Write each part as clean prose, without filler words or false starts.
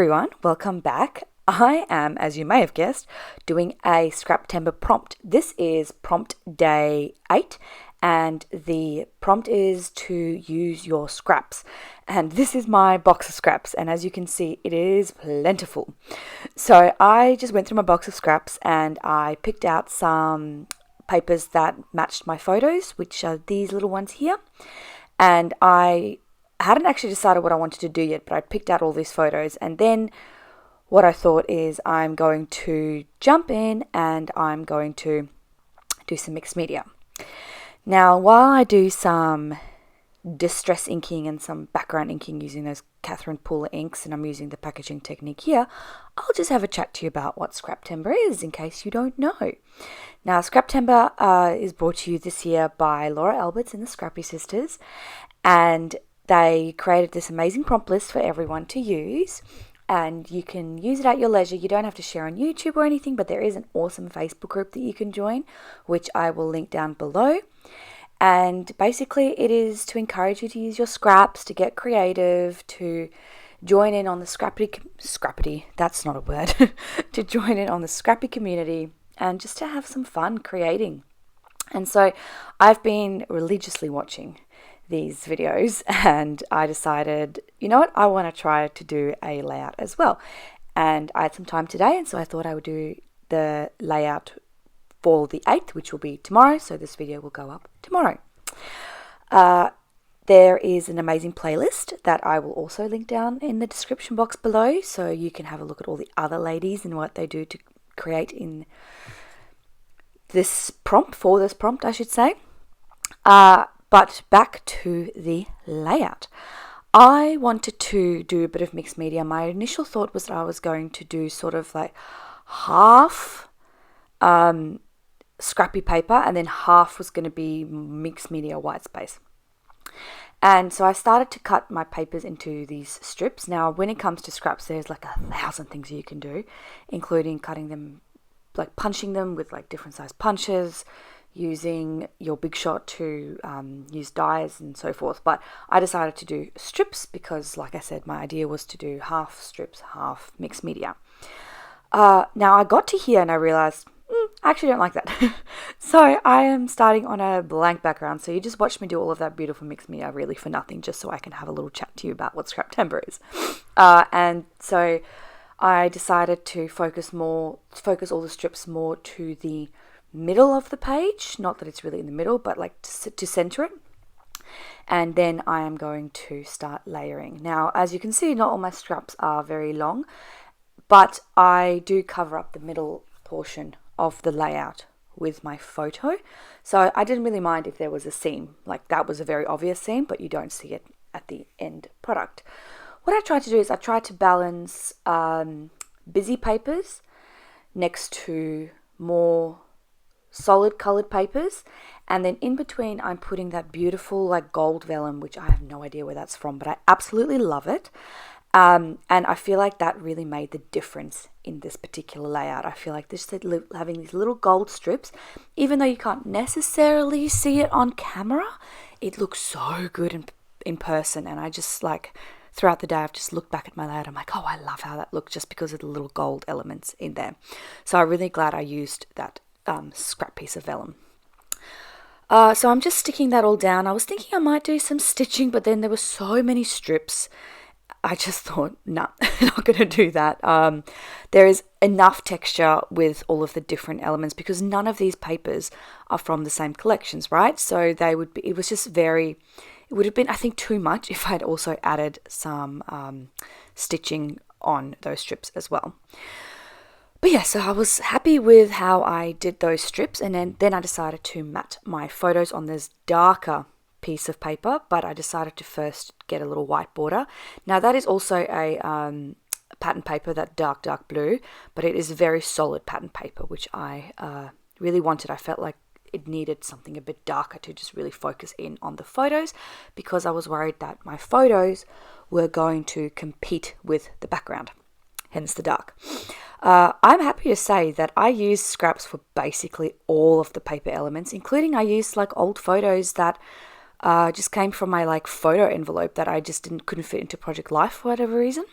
everyone, welcome back. I am, as you may have guessed, doing a Scraptember prompt. This is prompt day 8 and the prompt is to use your scraps. And this is my box of scraps, and as you can see, it is plentiful. So I just went through my box of scraps and I picked out some papers that matched my photos, which are these little ones here. And I hadn't actually decided what I wanted to do yet, but I picked out all these photos, and then what I thought is I'm going to jump in and I'm going to do some mixed media. Now, while I do some distress inking and some background inking using those Catherine Pooler inks, and I'm using the packaging technique here, I'll just have a chat to you about what Scraptember is in case you don't know. Now, Scraptember is brought to you this year by Laura Alberts and the Scrappy Sisters, and they created this amazing prompt list for everyone to use, and you can use it at your leisure. You don't have to share on YouTube or anything, but there is an awesome Facebook group that you can join, which I will link down below. And basically it is to encourage you to use your scraps, to get creative, to join in on the scrappy, that's not a word, to join in on the scrappy community and just to have some fun creating. And so I've been religiously watching these videos and I decided, you know what, I want to try to do a layout as well. And I had some time today, and so I thought I would do the layout for the 8th, which will be tomorrow, so this video will go up tomorrow. There is an amazing playlist that I will also link down in the description box below, so you can have a look at all the other ladies and what they do to create in this prompt, I should say. But back to the layout. I wanted to do a bit of mixed media. My initial thought was that I was going to do sort of like half scrappy paper and then half was going to be mixed media white space. And so I started to cut my papers into these strips. Now, when it comes to scraps, there's like 1,000 things you can do, including cutting them, like punching them with like different size punches, using your Big Shot to use dies and so forth. But I decided to do strips because, like I said, my idea was to do half strips, half mixed media. Now I got to here and I realized I actually don't like that. So I am starting on a blank background. So you just watch me do all of that beautiful mixed media really for nothing, just so I can have a little chat to you about what Scraptember is. And so I decided to focus all the strips more to the middle of the page, not that it's really in the middle, but like to center it. And then I am going to start layering. Now, as you can see, not all my scraps are very long, but I do cover up the middle portion of the layout with my photo. So I didn't really mind if there was a seam, like that was a very obvious seam, but you don't see it at the end product. What I tried to do is I tried to balance busy papers next to more solid colored papers, and then in between I'm putting that beautiful like gold vellum, which I have no idea where that's from, but I absolutely love it. And I feel like that really made the difference in this particular layout. I feel like this having these little gold strips, even though you can't necessarily see it on camera, it looks so good in person. And I just like throughout the day I've just looked back at my layout, I'm like, oh, I love how that looks just because of the little gold elements in there. So I'm really glad I used that scrap piece of vellum. So I'm just sticking that all down. I was thinking I might do some stitching, but then there were so many strips. I just thought, nah, not going to do that. There is enough texture with all of the different elements because none of these papers are from the same collections, right? So it would have been, I think, too much if I'd also added some stitching on those strips as well. But yeah, so I was happy with how I did those strips, and then I decided to mat my photos on this darker piece of paper, but I decided to first get a little white border. Now that is also a pattern paper, that dark blue, but it is very solid pattern paper, which I really wanted. I felt like it needed something a bit darker to just really focus in on the photos because I was worried that my photos were going to compete with the background, hence the dark. I'm happy to say that I used scraps for basically all of the paper elements, including I used like old photos that just came from my like photo envelope that I just couldn't fit into Project Life for whatever reason.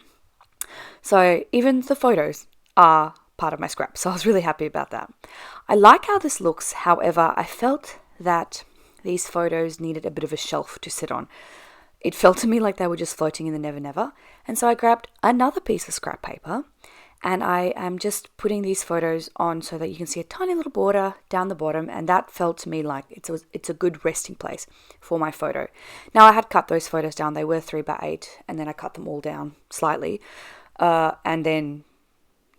So even the photos are part of my scrap. So I was really happy about that. I like how this looks. However, I felt that these photos needed a bit of a shelf to sit on. It felt to me like they were just floating in the never never. And so I grabbed another piece of scrap paper and I am just putting these photos on so that you can see a tiny little border down the bottom, and that felt to me like it's a good resting place for my photo. Now I had cut those photos down. They were 3x8 and then I cut them all down slightly. And then,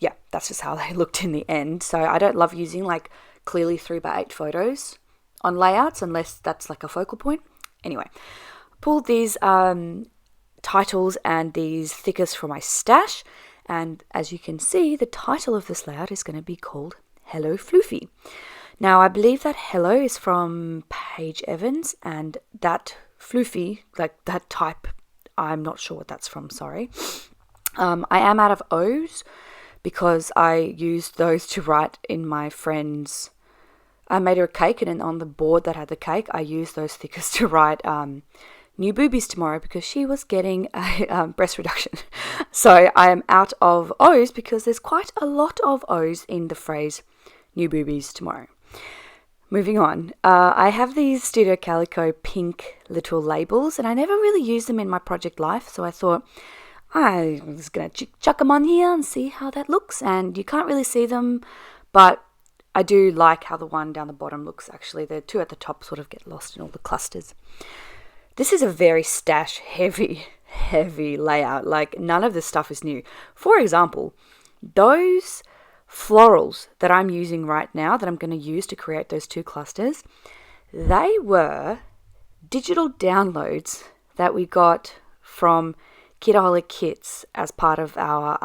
yeah, that's just how they looked in the end. So I don't love using like clearly 3x8 photos on layouts unless that's like a focal point. Anyway, pulled these titles and these stickers from my stash. And as you can see, the title of this layout is going to be called Hello Floofy. Now, I believe that hello is from Paige Evans, and that floofy, like that type, I'm not sure what that's from, sorry. I am out of O's because I used those to write in my friend's. I made her a cake, and then on the board that had the cake, I used those stickers to write new boobies tomorrow because she was getting a breast reduction. So I am out of O's because there's quite a lot of O's in the phrase new boobies tomorrow. Moving on, I have these Studio Calico pink little labels, and I never really used them in my project life, so I thought I was going to chuck them on here and see how that looks. And you can't really see them, but I do like how the one down the bottom looks actually. The two at the top sort of get lost in all the clusters. This is a very stash heavy layout. Like none of this stuff is new. For example, those florals that I'm using right now that I'm going to use to create those two clusters, they were digital downloads that we got from Kidaholic Kits as part of our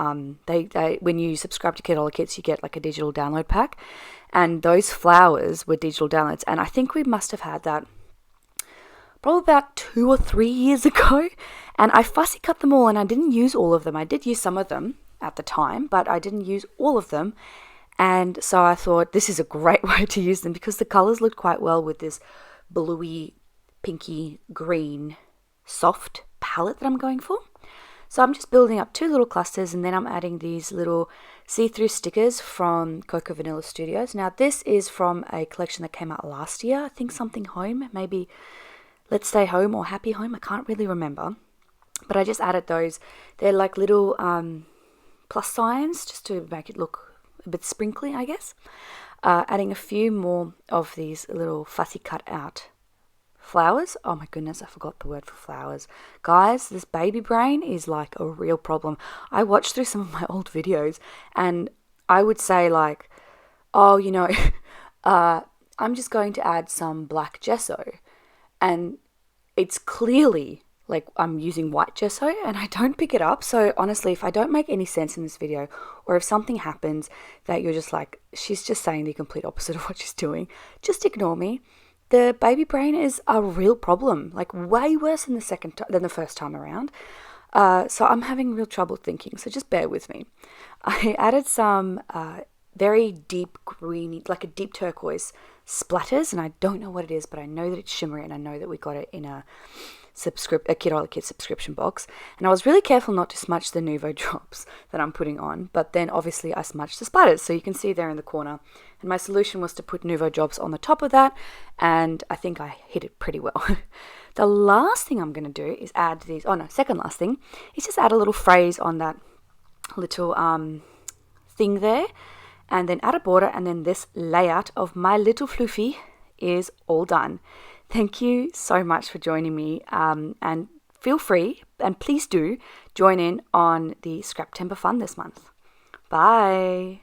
when you subscribe to Kidaholic Kits, you get like a digital download pack, and those flowers were digital downloads, and I think we must have had that probably about 2 or 3 years ago, and I fussy cut them all, and I didn't use all of them. I did use some of them at the time, but I didn't use all of them, and so I thought this is a great way to use them because the colors looked quite well with this bluey, pinky, green, soft palette that I'm going for. So I'm just building up two little clusters, and then I'm adding these little see-through stickers from Coco Vanilla Studios. Now this is from a collection that came out last year, I think something home, maybe Let's Stay Home or Happy Home, I can't really remember. But I just added those. They're like little plus signs just to make it look a bit sprinkly, I guess. Adding a few more of these little fussy cut out flowers. Oh my goodness, I forgot the word for flowers. Guys, this baby brain is like a real problem. I watched through some of my old videos and I would say like, oh, you know, I'm just going to add some black gesso. And it's clearly like I'm using white gesso and I don't pick it up. So honestly, if I don't make any sense in this video, or if something happens that you're just like, she's just saying the complete opposite of what she's doing, just ignore me. The baby brain is a real problem, like way worse than the first time around. So I'm having real trouble thinking, so just bear with me. I added some very deep green, like a deep turquoise splatters, and I don't know what it is, but I know that it's shimmery, and I know that we got it in a Kidaholic Kit subscription box. And I was really careful not to smudge the Nuvo drops that I'm putting on, but then obviously I smudged the splatters, so you can see there in the corner. And my solution was to put Nuvo drops on the top of that, and I think I hit it pretty well. The last thing I'm going to do is add these, second last thing, is just add a little phrase on that little thing there, and then add a border, and then this layout of my little floofy is all done. Thank you so much for joining me, and feel free, and please do, join in on the Scraptember Fun this month. Bye!